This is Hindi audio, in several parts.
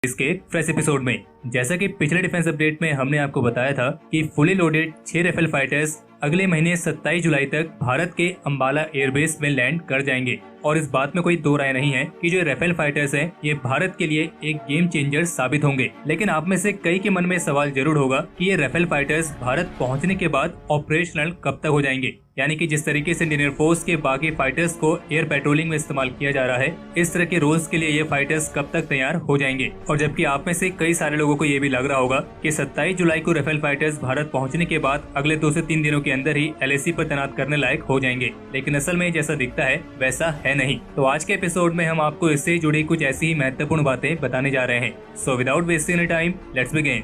इसके फ्रेश एपिसोड में। जैसा कि पिछले डिफेंस अपडेट में हमने आपको बताया था कि फुली लोडेड 6 राफेल फाइटर्स अगले महीने 27 जुलाई तक भारत के अंबाला एयरबेस में लैंड कर जाएंगे। और इस बात में कोई दो राय नहीं है कि जो राफेल फाइटर्स हैं ये भारत के लिए एक गेम चेंजर साबित होंगे। लेकिन आप में से कई के मन में सवाल जरूर होगा कि ये राफेल फाइटर्स भारत पहुंचने के बाद ऑपरेशनल कब तक हो जाएंगे, यानी कि जिस तरीके से इंडियन एयरफोर्स के बाकी फाइटर्स को एयर पेट्रोलिंग में इस्तेमाल किया जा रहा है, इस तरह के रोल्स के लिए ये फाइटर्स कब तक तैयार हो जाएंगे। और जबकि आप में से कई सारे लोगों को ये भी लग रहा होगा कि 27 जुलाई को राफेल फाइटर्स भारत पहुंचने के बाद अगले 2 से 3 दिनों के अंदर ही LAC पर तैनात करने लायक हो जाएंगे, लेकिन असल में जैसा दिखता है वैसा है नहीं। तो आज के एपिसोड में हम आपको इससे जुड़ी कुछ ऐसी ही महत्वपूर्ण बातें बताने जा रहे हैं। So without wasting any time, let's begin.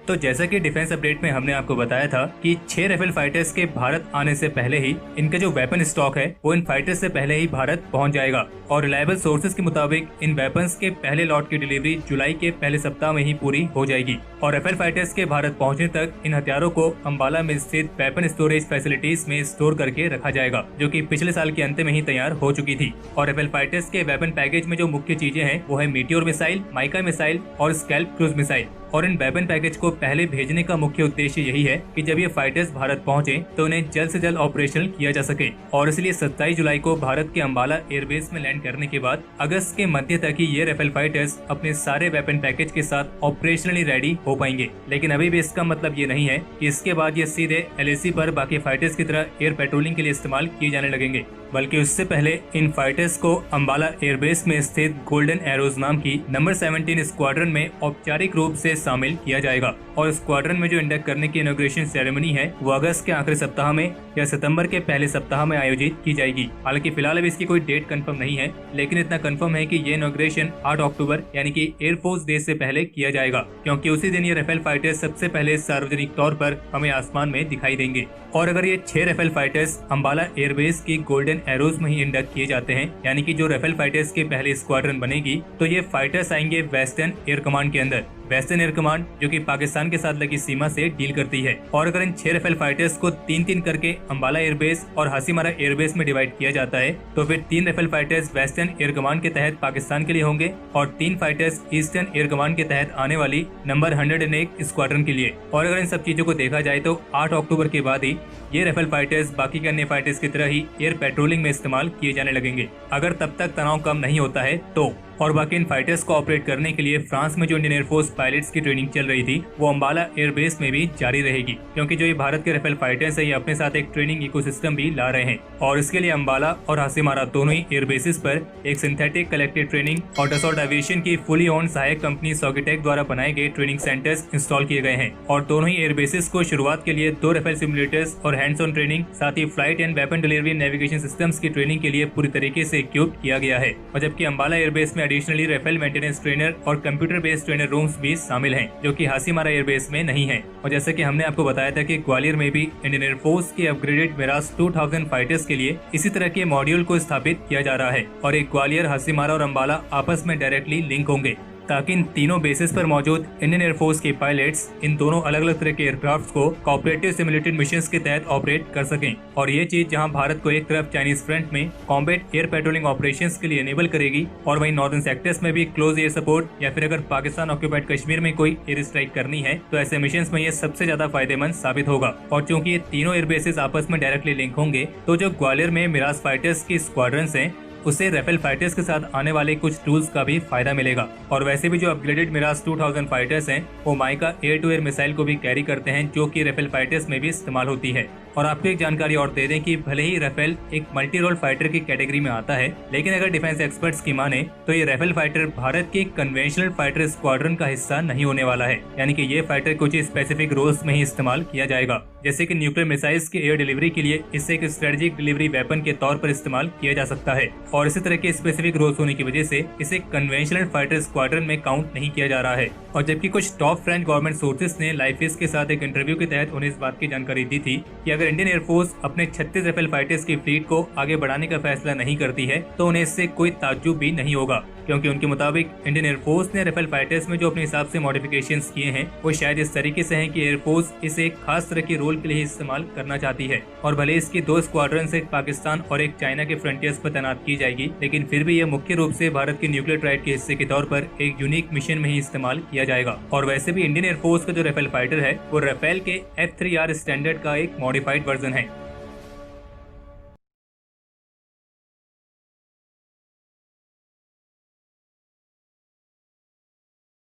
तो जैसा कि डिफेंस अपडेट में हमने आपको बताया था कि 6 राफेल फाइटर्स के भारत आने से पहले ही इनका जो वेपन स्टॉक है वो इन फाइटर्स से पहले ही भारत पहुंच जाएगा। और रिलायबल सोर्सेज के मुताबिक इन वेपन्स के पहले लॉट की डिलीवरी जुलाई के पहले सप्ताह में ही पूरी हो जाएगी। और राफेल फाइटर्स के भारत पहुंचने तक इन हथियारों को अंबाला में स्थित वेपन स्टोरेज फैसिलिटीज में स्टोर करके रखा जाएगा, जो कि पिछले साल के अंत में ही तैयार हो चुकी थी। और राफेल फाइटर्स के वेपन पैकेज में जो मुख्य चीजें हैं वो है मीटियोर मिसाइल, माइका मिसाइल और स्कैल्प क्रूज मिसाइल। और इन वेपन पैकेज को पहले भेजने का मुख्य उद्देश्य यही है कि जब ये फाइटर्स भारत पहुंचे तो उन्हें जल्द से जल्द ऑपरेशनल किया जा सके। और इसलिए 27 जुलाई को भारत के अंबाला एयरबेस में लैंड करने के बाद अगस्त के मध्य तक ही ये राफेल फाइटर्स अपने सारे वेपन पैकेज के साथ ऑपरेशनली रेडी हो पाएंगे। लेकिन अभी भी इसका मतलब ये नहीं है कि इसके बाद ये सीधे LAC पर बाकी फाइटर्स की तरह एयर पेट्रोलिंग के लिए इस्तेमाल किए जाने लगेंगे, बल्कि उससे पहले इन फाइटर्स को अंबाला एयरबेस में स्थित गोल्डन एरोज नाम की नंबर 17 स्क्वाड्रन में औपचारिक रूप से शामिल किया जाएगा। और स्क्वाड्रन में जो इंडक्ट करने की इनॉग्रेशन सेरेमनी है वो अगस्त के आखिरी सप्ताह में या सितंबर के पहले सप्ताह में आयोजित की जाएगी। हालांकि फिलहाल अभी इसकी कोई डेट कंफर्म नहीं है, लेकिन इतना कंफर्म है कि ये इनॉग्रेशन 8 अक्टूबर यानी कि एयरफोर्स डे से पहले किया जाएगा, क्योंकि उसी दिन ये राफेल फाइटर्स सबसे पहले सार्वजनिक तौर पर हमें आसमान में दिखाई देंगे। और अगर ये 6 राफेल फाइटर्स अंबाला एयरबेस की गोल्डन एरोज में ही इंडक्ट किए जाते हैं, यानी कि जो राफेल फाइटर्स के पहले स्क्वाड्रन बनेगी, तो ये फाइटर्स आएंगे वेस्टर्न एयर कमांड के अंदर। वेस्टर्न एयर कमांड जो कि पाकिस्तान के साथ लगी सीमा से डील करती है। और अगर इन 6 राफेल फाइटर्स को 3-3 करके अंबाला एयरबेस और हासीमारा एयरबेस में डिवाइड किया जाता है, तो फिर 3 Rafale fighters western air command के तहत पाकिस्तान के लिए होंगे और 3 फाइटर्स ईस्टर्न एयर कमांड के तहत आने वाली नंबर 101 स्क्वाड्रन के लिए। और अगर इन सब चीजों को देखा जाए तो 8 अक्टूबर के बाद ही ये राफेल फाइटर्स बाकी के अन्य फाइटर्स की तरह ही एयर पेट्रोलिंग में इस्तेमाल किए जाने लगेंगे, अगर तब तक तनाव कम नहीं होता है तो। और बाकी इन फाइटर्स को ऑपरेट करने के लिए फ्रांस में जो इंडियन एयरफोर्स पायलट्स की ट्रेनिंग चल रही थी वो अंबाला एयरबेस में भी जारी रहेगी, क्योंकि जो ये भारत के राफेल फाइटर्स है ये अपने साथ एक ट्रेनिंग इकोसिस्टम भी ला रहे हैं। और इसके लिए अंबाला और हासीमारा दोनों ही एयरबेसिस पर एक सिंथेटिक कलेक्टिव ट्रेनिंग और डसॉल्ट एविएशन की फुली ओन सहायक कंपनी सॉकेटेक द्वारा बनाए गए ट्रेनिंग सेंटर्स इंस्टॉल किए गए हैं। और दोनों ही एयरबेसिस को शुरुआत के लिए 2 राफेल सिमुलेटर्स और हैंड्स ऑन ट्रेनिंग, साथ ही flight and weapon delivery navigation systems की ट्रेनिंग के लिए पूरी तरीके से इक्विप्ड किया गया है। और जबकि अंबाला एयरबेस में एडिशनली राफेल मेंटेनेंस ट्रेनर और कंप्यूटर बेस्ड ट्रेनर रूम्स भी शामिल हैं, जो कि हासीमारा एयरबेस में नहीं है। और जैसे कि हमने आपको बताया था कि ग्वालियर में भी इंडियन एयरफोर्स के अपग्रेडेड मिराज 2000 फाइटर्स के लिए इसी तरह के मॉड्यूल को स्थापित किया जा रहा है। और एक ग्वालियर, हासीमारा और अंबाला आपस में डायरेक्टली लिंक होंगे, ताकि इन तीनों बेसिस पर मौजूद इंडियन एयरफोर्स के पायलट्स इन दोनों अलग अलग तरह के एयरक्राफ्ट को कोऑपरेटिव सिमुलेटेड मिशंस के तहत ऑपरेट कर सकें। और ये चीज जहां भारत को एक तरफ चाइनीज फ्रंट में कॉम्बैट एयर पेट्रोलिंग ऑपरेशंस के लिए एनेबल करेगी, और वहीं नॉर्दर्न सेक्टर्स में भी क्लोज एयर सपोर्ट या फिर अगर पाकिस्तान ऑक्यूपाइड कश्मीर में कोई एयर स्ट्राइक करनी है तो ऐसे मिशंस में ये सबसे ज्यादा फायदेमंद साबित होगा। और चूंकि ये तीनों एयरबेसेस आपस में डायरेक्टली लिंक होंगे, तो जो ग्वालियर में मिराज फाइटर्स की स्क्वाड्रंस हैं उससे राफेल फाइटर्स के साथ आने वाले कुछ टूल्स का भी फायदा मिलेगा। और वैसे भी जो अपग्रेडेड मिराज 2000 फाइटर्स हैं वो MICA air to air missile को भी कैरी करते हैं, जो कि राफेल फाइटर्स में भी इस्तेमाल होती है। और आपको एक जानकारी और दे दें कि भले ही राफेल एक मल्टी रोल फाइटर की कैटेगरी में आता है, लेकिन अगर डिफेंस एक्सपर्ट्स की माने तो ये राफेल फाइटर भारत के कन्वेंशनल फाइटर स्क्वाड्रन का हिस्सा नहीं होने वाला है। यानी कि ये फाइटर कुछ स्पेसिफिक रोल्स में ही इस्तेमाल किया जाएगा, जैसे कि न्यूक्लियर मिसाइल्स के एयर डिलीवरी के लिए इसे एक स्ट्रेटेजिक डिलीवरी वेपन के तौर पर इस्तेमाल किया जा सकता है। और इसी तरह के स्पेसिफिक रोल्स होने की वजह से इसे कन्वेंशनल फाइटर स्क्वाड्रन में काउंट नहीं किया जा रहा है। और जबकि कुछ टॉप फ्रेंच गवर्नमेंट सोर्सेस ने लाइफिस के साथ एक इंटरव्यू के तहत उन्हें इस बात की जानकारी दी थी कि अगर इंडियन एयरफोर्स अपने 36 राफेल फाइटर्स की फ्लीट को आगे बढ़ाने का फैसला नहीं करती है तो उन्हें इससे कोई ताज्जुब भी नहीं होगा, क्योंकि उनके मुताबिक इंडियन एयरफोर्स ने राफेल फाइटर्स में जो अपने हिसाब से मॉडिफिकेशंस किए हैं वो शायद इस तरीके से हैं कि एयरफोर्स इसे एक खास तरह के रोल के लिए इस्तेमाल करना चाहती है। और भले इसकी 2 स्क्वाड्रन एक पाकिस्तान और एक चाइना के फ्रंटियर्स पर तैनात की जाएगी, लेकिन फिर भी यह मुख्य रूप से भारत के न्यूक्लियर ट्राइड के हिस्से के तौर पर एक यूनिक मिशन में ही इस्तेमाल किया जाएगा। और वैसे भी इंडियन एयरफोर्स का जो राफेल फाइटर है वो राफेल के F3R स्टैंडर्ड का एक मॉडिफाइड वर्जन है।